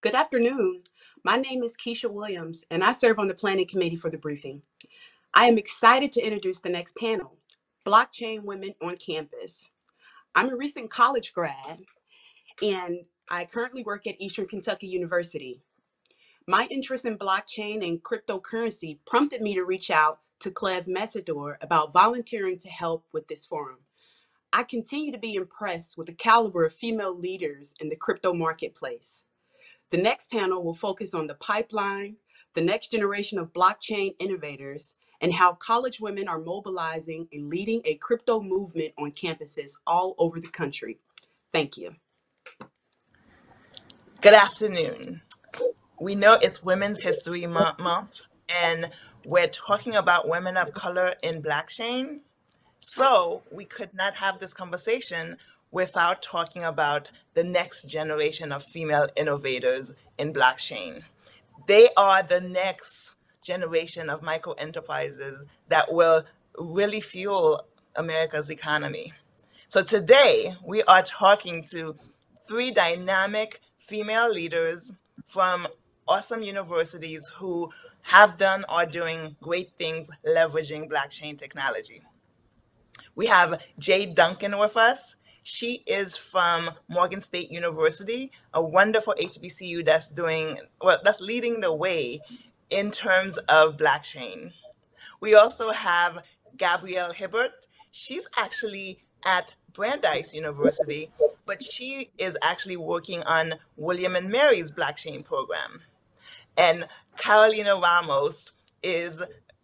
Good afternoon. My name is Keisha Williams, and I serve on the planning committee for the briefing. I am excited to introduce the next panel, Blockchain Women on Campus. I'm a recent college grad, and I currently work at Eastern Kentucky University. My interest in blockchain and cryptocurrency prompted me to reach out to Cleve Mesidor about volunteering to help with this forum. I continue to be impressed with the caliber of female leaders in the crypto marketplace. The next panel will focus on the pipeline, the next generation of blockchain innovators, and how college women are mobilizing and leading a crypto movement on campuses all over the country. Thank you. Good afternoon. We know it's Women's History Month, and we're talking about women of color in blockchain. So we could not have this conversation without talking about the next generation of female innovators in blockchain. They are the next generation of micro enterprises that will really fuel America's economy. So today we are talking to three dynamic female leaders from awesome universities who have done or are doing great things leveraging blockchain technology. We have Jayde Duncan with us. She is from Morgan State University, a wonderful HBCU that's leading the way in terms of blockchain. We also have Gabrielle Hibbert. She's actually at Brandeis University, but she is actually working on William and Mary's blockchain program. And Carolina Ramos is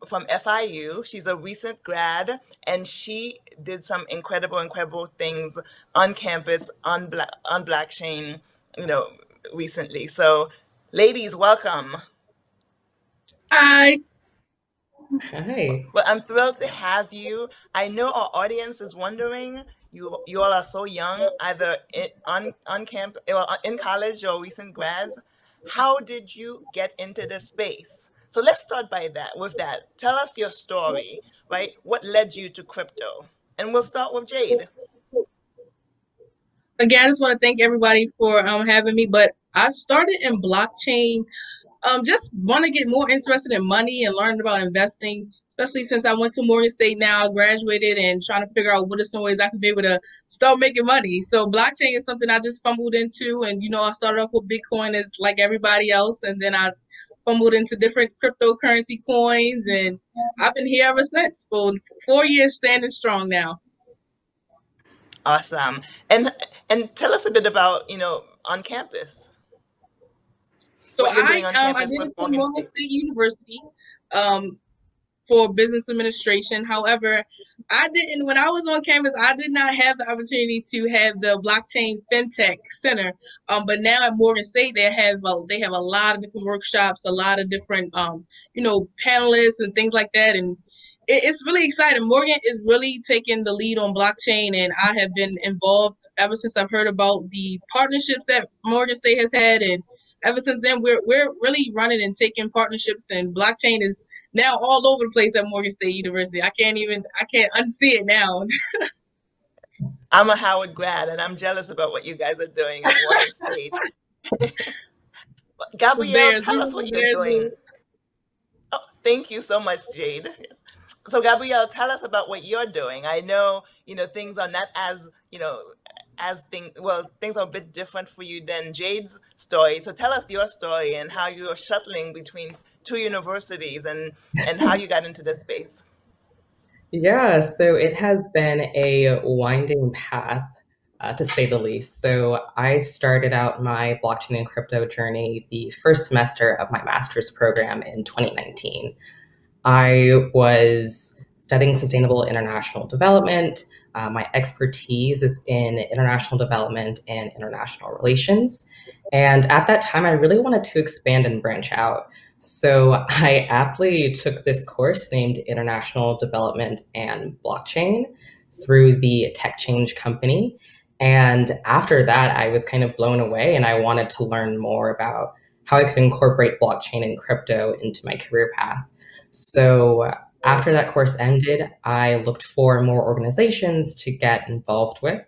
from FIU. She's a recent grad, and she did some incredible things on campus on blockchain, recently. So, ladies, welcome. Hi. Hi. Well, I'm thrilled to have you. I know our audience is wondering. You all are so young, either on campus, in college, or recent grads. How did you get into this space? So let's start with that. Tell us your story, right? What led you to crypto? And we'll start with Jayde. Again, I just want to thank everybody for having me. But I started in blockchain. Just want to get more interested in money and learn about investing, especially since I went to Morgan State now, graduated, and trying to figure out what are some ways I could be able to start making money. So blockchain is something I just fumbled into. And, I started off with Bitcoin as like everybody else. And then I fumbled into different cryptocurrency coins. And I've been here ever since for 4 years, standing strong now. Awesome. And tell us a bit about, on campus. So I did it from Morgan State University for business administration. However, when I was on campus, I did not have the opportunity to have the blockchain fintech center. But now at Morgan State, they have a lot of different workshops, a lot of different panelists and things like that. And it's really exciting. Morgan is really taking the lead on blockchain, and I have been involved ever since I've heard about the partnerships that Morgan State has had, and ever since then, we're really running and taking partnerships, and blockchain is now all over the place at Morgan State University. I can't unsee it now. I'm a Howard grad, and I'm jealous about what you guys are doing at Morgan State. Gabrielle, tell us what you're doing. Oh, thank you so much, Jayde. So Gabrielle, tell us about what you're doing. I know, things are not as, things are a bit different for you than Jayde's story. So tell us your story and how you're shuttling between two universities and how you got into this space. Yeah, so it has been a winding path, to say the least. So I started out my blockchain and crypto journey the first semester of my master's program in 2019. I was studying sustainable international development. My expertise is in international development and international relations. And at that time, I really wanted to expand and branch out. So I aptly took this course named International Development and Blockchain through the Tech Change company. And after that, I was kind of blown away, and I wanted to learn more about how I could incorporate blockchain and crypto into my career path. So after that course ended, I looked for more organizations to get involved with,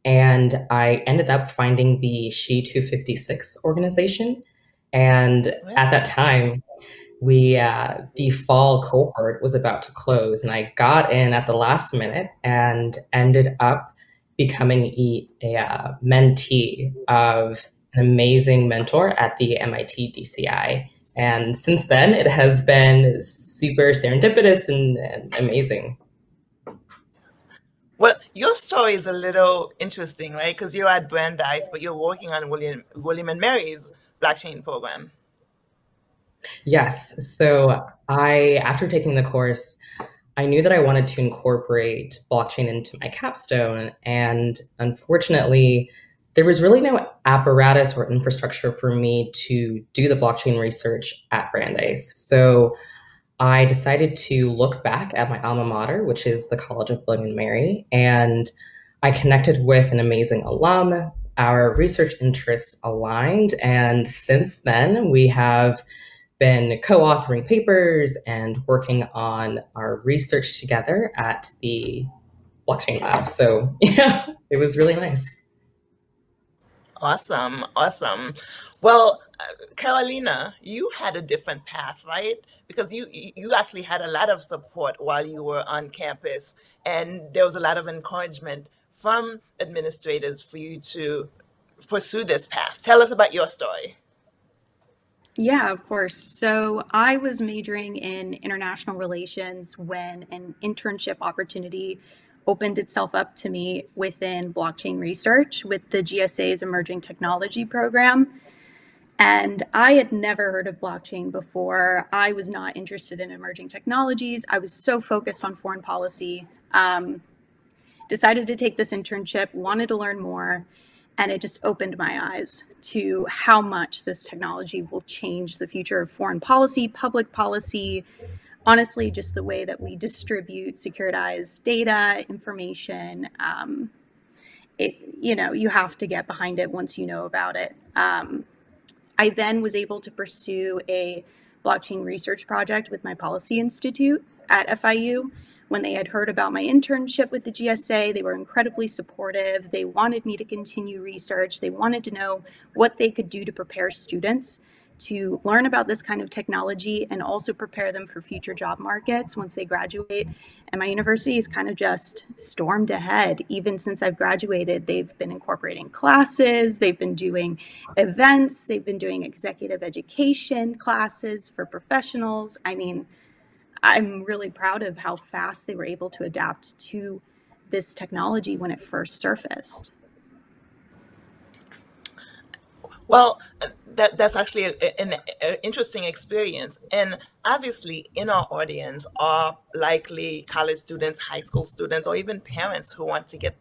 and I ended up finding the She 256 organization. And at that time, the fall cohort was about to close, and I got in at the last minute and ended up becoming a mentee of an amazing mentor at the MIT DCI. And since then, it has been super serendipitous and amazing. Well, your story is a little interesting, right? Because you're at Brandeis, but you're working on William and Mary's blockchain program. Yes. So after taking the course, I knew that I wanted to incorporate blockchain into my capstone. And unfortunately, there was really no apparatus or infrastructure for me to do the blockchain research at Brandeis. So I decided to look back at my alma mater, which is the College of William and Mary, and I connected with an amazing alum. Our research interests aligned, and since then we have been co-authoring papers and working on our research together at the blockchain lab. So yeah, it was really nice. Awesome. Well, Carolina, you had a different path, right? Because you actually had a lot of support while you were on campus, and there was a lot of encouragement from administrators for you to pursue this path. Tell us about your story. Yeah, of course. So I was majoring in international relations when an internship opportunity opened itself up to me within blockchain research with the GSA's Emerging Technology Program. And I had never heard of blockchain before. I was not interested in emerging technologies. I was so focused on foreign policy. Decided to take this internship, wanted to learn more, and it just opened my eyes to how much this technology will change the future of foreign policy, public policy, honestly, just the way that we distribute securitized data, information. You have to get behind it once you know about it. I then was able to pursue a blockchain research project with my policy institute at FIU. When they had heard about my internship with the GSA, they were incredibly supportive. They wanted me to continue research. They wanted to know what they could do to prepare students to learn about this kind of technology and also prepare them for future job markets once they graduate. And my university has kind of just stormed ahead. Even since I've graduated, they've been incorporating classes, they've been doing events, they've been doing executive education classes for professionals. I mean, I'm really proud of how fast they were able to adapt to this technology when it first surfaced. Well, that's actually an interesting experience. And obviously in our audience are likely college students, high school students, or even parents who want to get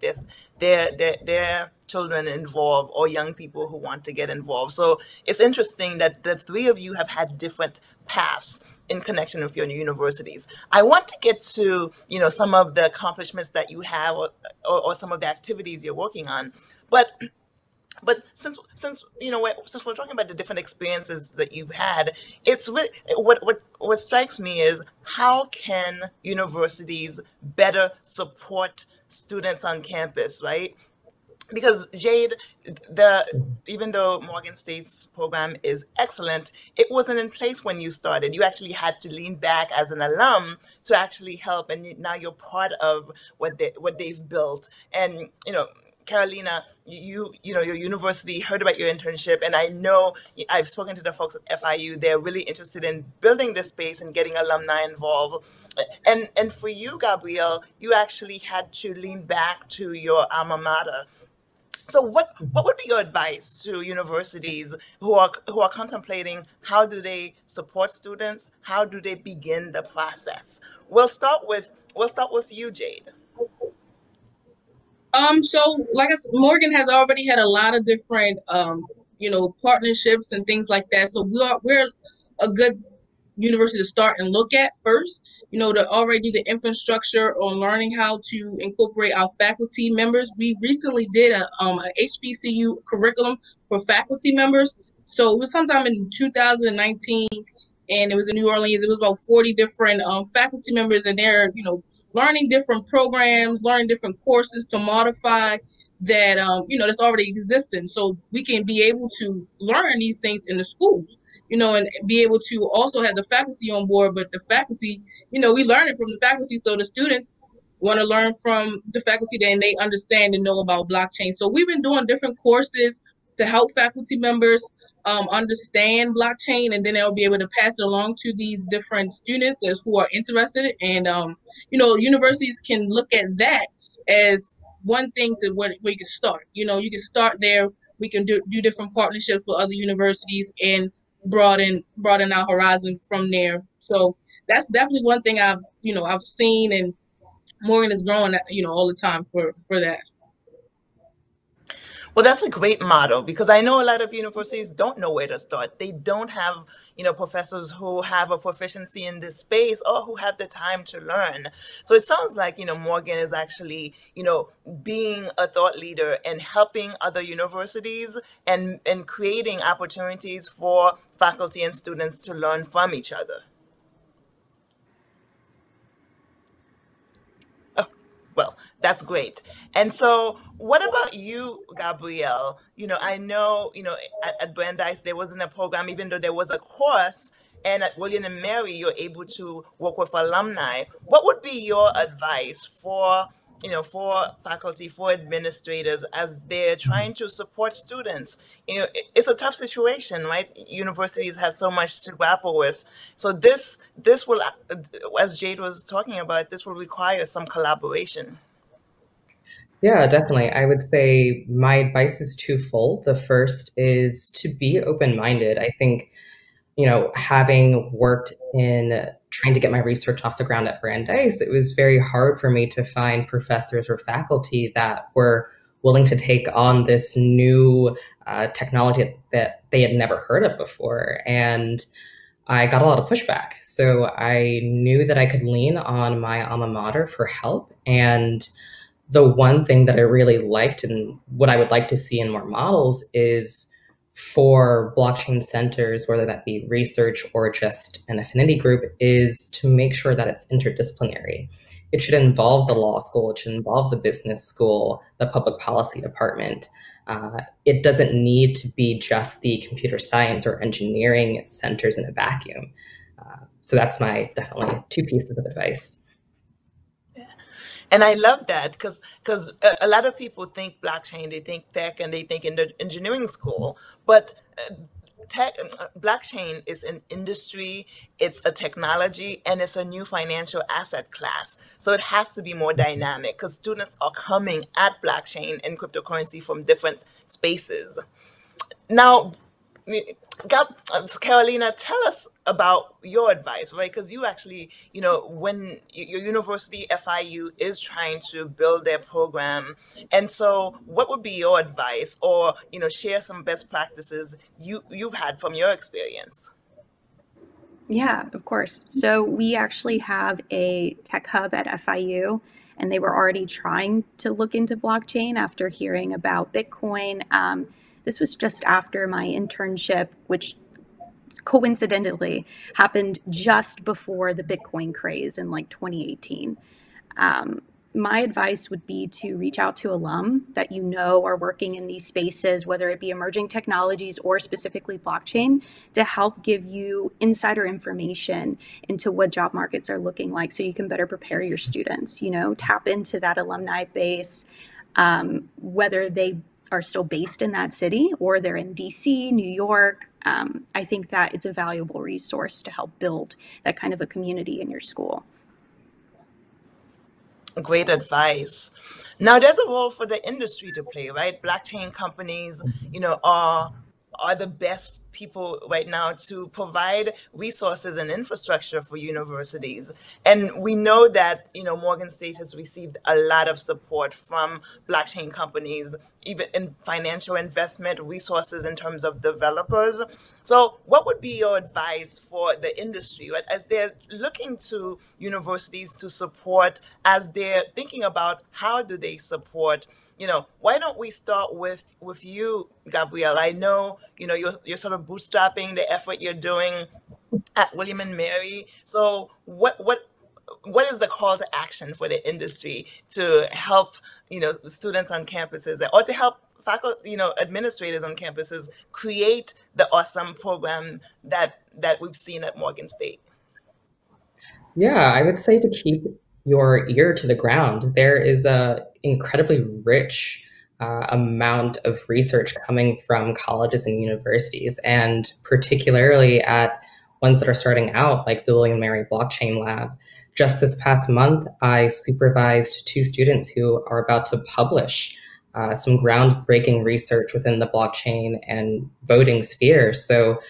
their children involved, or young people who want to get involved. So it's interesting that the three of you have had different paths in connection with your universities. I want to get to some of the accomplishments that you have, or some of the activities you're working on. But since we're talking about the different experiences that you've had, it's really, what strikes me is how can universities better support students on campus, right? Because Jayde, even though Morgan State's program is excellent, it wasn't in place when you started. You actually had to lean back as an alum to actually help, and now you're part of what they've built. And Carolina, your university heard about your internship, and I know I've spoken to the folks at FIU. They're really interested in building this space and getting alumni involved. And for you, Gabrielle, you actually had to lean back to your alma mater. So what would be your advice to universities who are contemplating how do they support students? How do they begin the process? We'll start with you, Jayde. So like I said, Morgan has already had a lot of different, partnerships and things like that. So we're a good university to start and look at first, to already do the infrastructure on learning how to incorporate our faculty members. We recently did a HBCU curriculum for faculty members. So it was sometime in 2019, and it was in New Orleans. It was about 40 different faculty members, and they're, learning different programs, learning different courses to modify that, that's already existing. So we can be able to learn these things in the schools. and be able to also have the faculty on board. But the faculty, we learn it from the faculty, so the students want to learn from the faculty, then they understand and know about blockchain. So we've been doing different courses to help faculty members understand blockchain, and then they'll be able to pass it along to these different students who are interested. And universities can look at that as one thing to where you can start. You can start there. We can do different partnerships with other universities and broaden our horizon from there. So that's definitely one thing I've seen, and Morgan is growing all the time for that. Well, that's a great model, because I know a lot of universities don't know where to start. They don't have, professors who have a proficiency in this space or who have the time to learn. So it sounds like, Morgan is actually, being a thought leader and helping other universities and creating opportunities for faculty and students to learn from each other. Well, that's great. And so what about you, Gabrielle? I know, at Brandeis, there wasn't a program, even though there was a course, and at William and Mary, you're able to work with alumni. What would be your advice for faculty, for administrators, as they're trying to support students? It's a tough situation, right? Universities have so much to grapple with. So this will, as Jayde was talking about, this will require some collaboration. Yeah, definitely. I would say my advice is twofold. The first is to be open-minded. I think, having worked in trying to get my research off the ground at Brandeis, it was very hard for me to find professors or faculty that were willing to take on this new technology that they had never heard of before. And I got a lot of pushback. So I knew that I could lean on my alma mater for help. And the one thing that I really liked and what I would like to see in more models is for blockchain centers, whether that be research or just an affinity group, is to make sure that it's interdisciplinary. It should involve the law school, it should involve the business school, the public policy department. It doesn't need to be just the computer science or engineering centers in a vacuum. So that's my definitely two pieces of advice. And I love that because a lot of people think blockchain, they think tech, and they think in the engineering school. But blockchain is an industry, it's a technology, and it's a new financial asset class. So it has to be more dynamic because students are coming at blockchain and cryptocurrency from different spaces. Now, Carolina, tell us about your advice, right? Because you actually, when your university, FIU, is trying to build their program. And so what would be your advice, or, share some best practices you've had from your experience? Yeah, of course. So we actually have a tech hub at FIU, and they were already trying to look into blockchain after hearing about Bitcoin. This was just after my internship, which coincidentally happened just before the Bitcoin craze in 2018. My advice would be to reach out to alum that are working in these spaces, whether it be emerging technologies or specifically blockchain, to help give you insider information into what job markets are looking like so you can better prepare your students. Tap into that alumni base, whether they are still based in that city or they're in DC, New York. I think that it's a valuable resource to help build that kind of a community in your school. Great advice. Now, there's a role for the industry to play, right? Blockchain companies, are the best people right now to provide resources and infrastructure for universities. And we know that, Morgan State has received a lot of support from blockchain companies, even in financial investment, resources in terms of developers. So what would be your advice for the industry, right, as they're looking to universities to support, as they're thinking about how do they support? Why don't we start with you, Gabrielle? I know, you're sort of bootstrapping the effort you're doing at William and Mary. So what is the call to action for the industry to help, students on campuses, or to help faculty, administrators on campuses create the awesome program that we've seen at Morgan State? Yeah, I would say to keep your ear to the ground. There is a incredibly rich amount of research coming from colleges and universities, and particularly at ones that are starting out, like the William & Mary Blockchain Lab. Just this past month, I supervised 2 students who are about to publish some groundbreaking research within the blockchain and voting sphere. So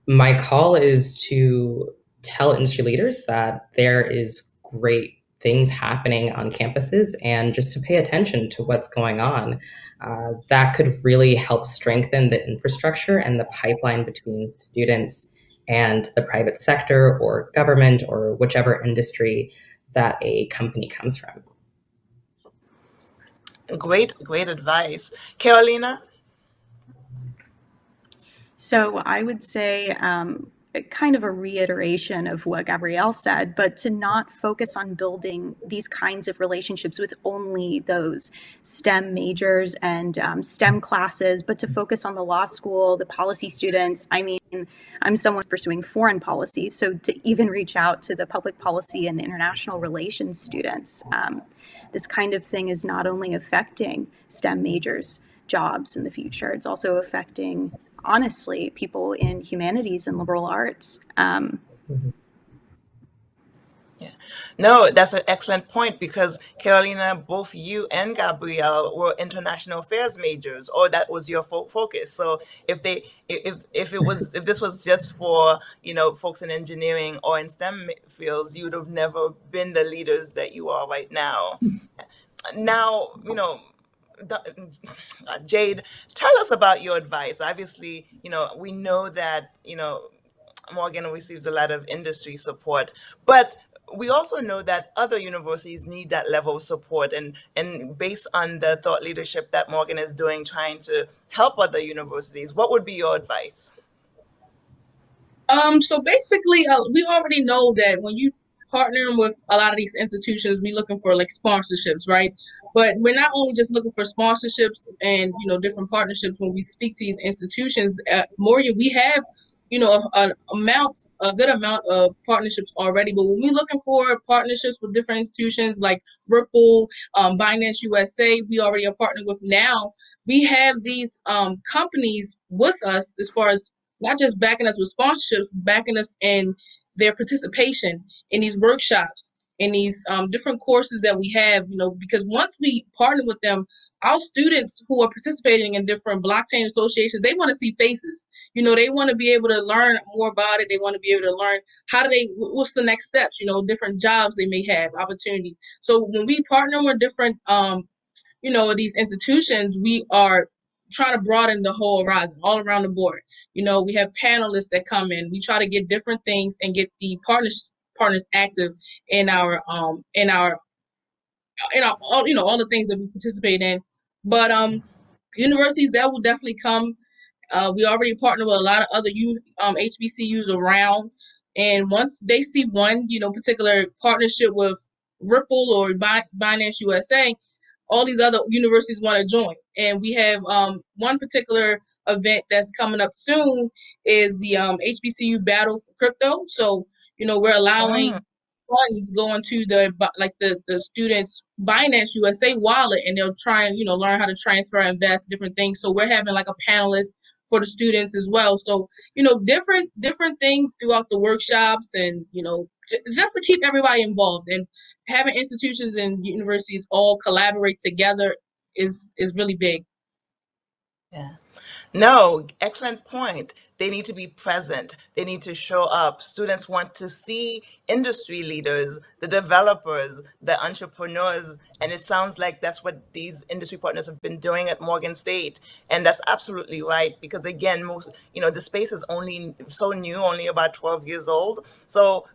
my call is to tell industry leaders that there is great things happening on campuses, and just to pay attention to what's going on. That could really help strengthen the infrastructure and the pipeline between students and the private sector or government or whichever industry that a company comes from. Great advice. Carolina? So I would say kind of a reiteration of what Gabrielle said, but to not focus on building these kinds of relationships with only those STEM majors and STEM classes, but to focus on the law school, the policy students. I mean, I'm someone pursuing foreign policy, so to even reach out to the public policy and international relations students. This kind of thing is not only affecting STEM majors' jobs in the future, it's also affecting, honestly, people in humanities and liberal arts. Yeah, no, that's an excellent point, because Carolina, both you and Gabrielle were international affairs majors, or that was your focus. So if this was just for folks in engineering or in STEM fields, you would have never been the leaders that you are right now. Now, Jayde, tell us about your advice. Obviously, we know that Morgan receives a lot of industry support, but we also know that other universities need that level of support, and based on the thought leadership that Morgan is doing, trying to help other universities, what would be your advice? So basically, we already know that when you partnering with a lot of these institutions, we're looking for like sponsorships, right? But we're not only just looking for sponsorships and different partnerships when we speak to these institutions. At Morgan, we have a good amount of partnerships already. But when we're looking for partnerships with different institutions like Ripple, Binance USA, we already are partnered with now. We have these companies with us as far as not just backing us with sponsorships, backing us in their participation in these workshops, in these different courses that we have, because once we partner with them, our students who are participating in different blockchain associations, they want to see faces. They want to be able to learn more about it. They want to be able to learn what's the next steps, different jobs they may have, opportunities. So when we partner with different, these institutions, we are trying to broaden the whole horizon all around the board. We have panelists that come in. We try to get different things and get the partners active in our all the things that we participate in. But universities, that will definitely come. We already partner with a lot of other HBCUs around, and once they see one particular partnership with Ripple or Binance USA, all these other universities want to join. And we have one particular event that's coming up soon is the HBCU Battle for Krypto. So we're allowing funds going to the students' Binance USA wallet, and they'll try and learn how to transfer, invest, different things. So we're having like a panelist for the students as well. So different things throughout the workshops, and just to keep everybody involved, and having institutions and universities all collaborate together is really big. Yeah. No, excellent point. They need to be present. They need to show up. Students want to see industry leaders, the developers, the entrepreneurs, and it sounds like that's what these industry partners have been doing at Morgan State. And that's absolutely right, because again, the space is only so new, only about 12 years old. So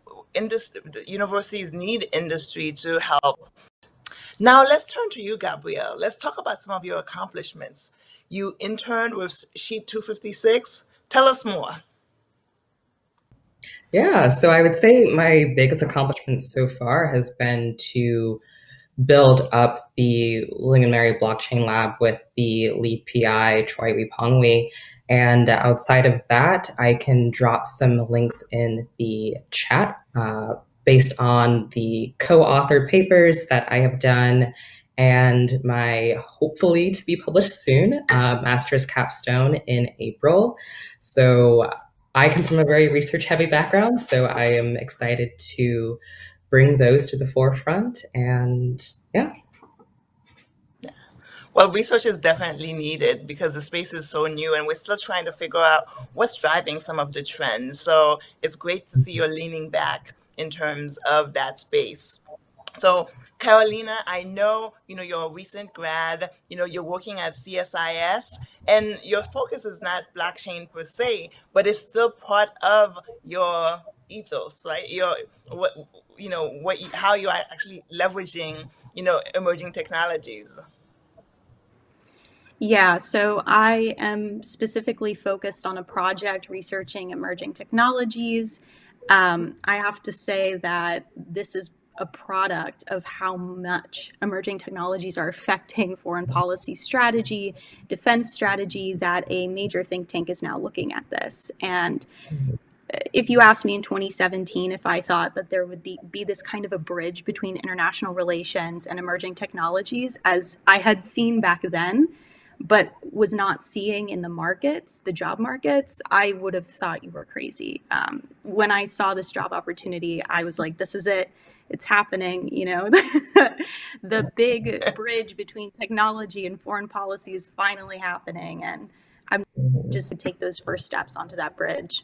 universities need industry to help. Now let's turn to you, Gabrielle. Let's talk about some of your accomplishments. You interned with Sheet 256. Tell us more. Yeah, so I would say my biggest accomplishment so far has been to build up the Ling and Mary blockchain lab with the lead PI, Troy Wee. And outside of that, I can drop some links in the chat based on the co-authored papers that I have done and my hopefully to be published soon master's capstone in April. So I come from a very research heavy background, so I am excited to bring those to the forefront. And yeah. Well, research is definitely needed because the space is so new and we're still trying to figure out what's driving some of the trends. So it's great to see you're leaning back in terms of that space. So Carolina, I know, you're a recent grad, you're working at CSIS and your focus is not blockchain per se, but it's still part of your ethos, right? How you are actually leveraging, emerging technologies. Yeah, so I am specifically focused on a project researching emerging technologies. I have to say that this is a product of how much emerging technologies are affecting foreign policy strategy, defense strategy, that a major think tank is now looking at this. And if you asked me in 2017 if I thought that there would be this kind of a bridge between international relations and emerging technologies, as I had seen back then, but was not seeing in the markets, the job markets, I would have thought you were crazy. When I saw this job opportunity, I was like, this is it. It's happening. The big bridge between technology and foreign policy is finally happening. And I'm just to take those first steps onto that bridge.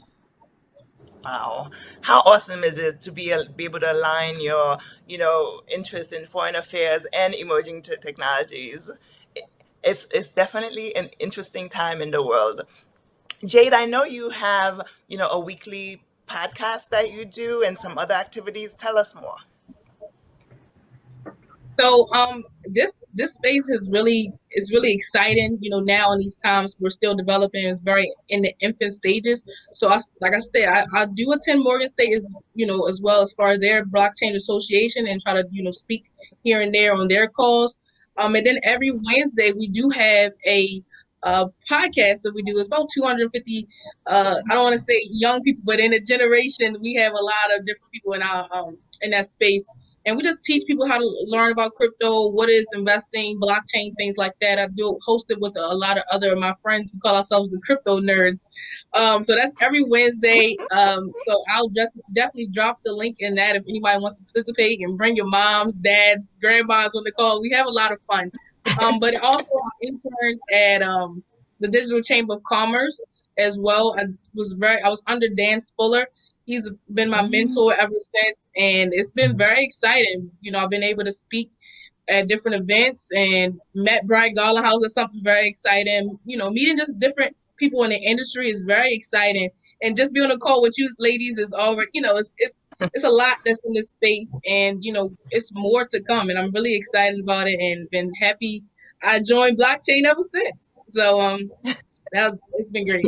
Wow. How awesome is it to be able to align your, interest in foreign affairs and emerging technologies? It's definitely an interesting time in the world. Jayde, I know you have, a weekly podcast that you do and some other activities. Tell us more. So this space is really exciting. Now in these times we're still developing. It's very in the infant stages. So I do attend Morgan State as well as far as their blockchain association and try to speak here and there on their calls. And then every Wednesday we do have a podcast that we do. It's about 250. I don't want to say young people, but in a generation we have a lot of different people in our in that space. And we just teach people how to learn about crypto, what is investing, blockchain, things like that. I do host it with a lot of other of my friends who call ourselves the Crypto Nerdz. So that's every Wednesday. So I'll just definitely drop the link in that if anybody wants to participate, and bring your moms, dads, grandmas on the call. We have a lot of fun. But also I interned at the Digital Chamber of Commerce as well. I was under Dan Spuller. He's been my mentor ever since, and it's been very exciting. I've been able to speak at different events and met Brian Garlandhouse. That's something very exciting. Meeting just different people in the industry is very exciting, and just being on a call with you ladies is already, it's a lot that's in this space, and it's more to come, and I'm really excited about it and been happy. I joined blockchain ever since, so it's been great.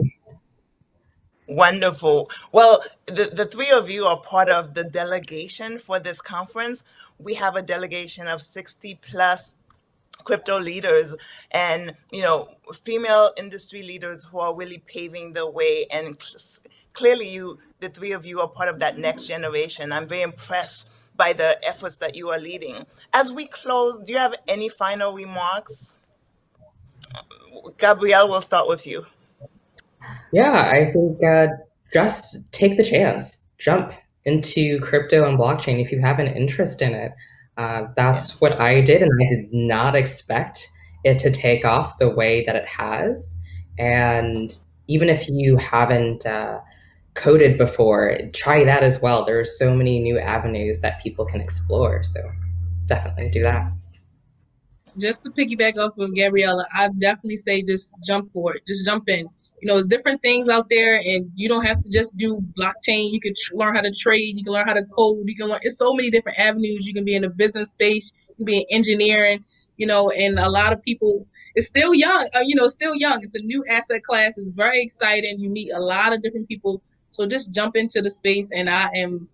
Wonderful. Well, the three of you are part of the delegation for this conference. We have a delegation of 60 plus crypto leaders and, female industry leaders who are really paving the way. And clearly the three of you are part of that next generation. I'm very impressed by the efforts that you are leading. As we close, do you have any final remarks? Gabrielle, we'll start with you. Yeah, I think just take the chance. Jump into crypto and blockchain if you have an interest in it. That's what I did, and I did not expect it to take off the way that it has. And even if you haven't coded before, try that as well. There are so many new avenues that people can explore. So definitely do that. Just to piggyback off of Gabriella, I definitely say just jump for it. Just jump in. There's different things out there, and you don't have to just do blockchain. You can learn how to trade. You can learn how to code. You can learn. It's so many different avenues. You can be in the business space. You can be in engineering. And a lot of people. It's still young. Still young. It's a new asset class. It's very exciting. You meet a lot of different people. So just jump into the space, and I'm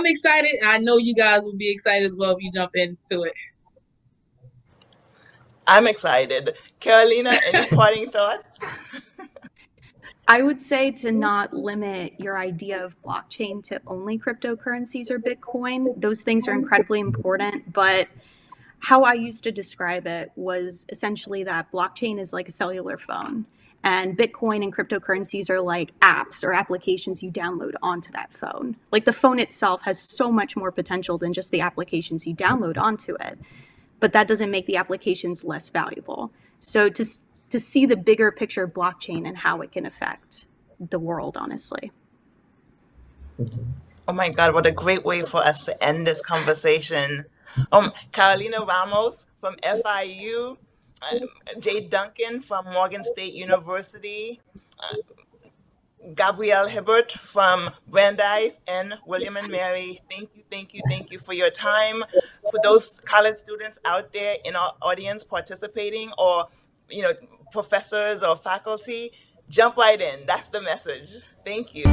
excited. I know you guys will be excited as well if you jump into it. I'm excited. Carolina, any parting thoughts? I would say to not limit your idea of blockchain to only cryptocurrencies or Bitcoin. Those things are incredibly important, but how I used to describe it was essentially that blockchain is like a cellular phone, and Bitcoin and cryptocurrencies are like apps or applications you download onto that phone. Like the phone itself has so much more potential than just the applications you download onto it, but that doesn't make the applications less valuable. So to see the bigger picture of blockchain and how it can affect the world, honestly. Oh my God, what a great way for us to end this conversation. Carolina Ramos from FIU, Jayde Duncan from Morgan State University, Gabrielle Hibbert from Brandeis, and William and Mary. Thank you for your time. For those college students out there in our audience participating, or professors or faculty, jump right in. That's the message. Thank you.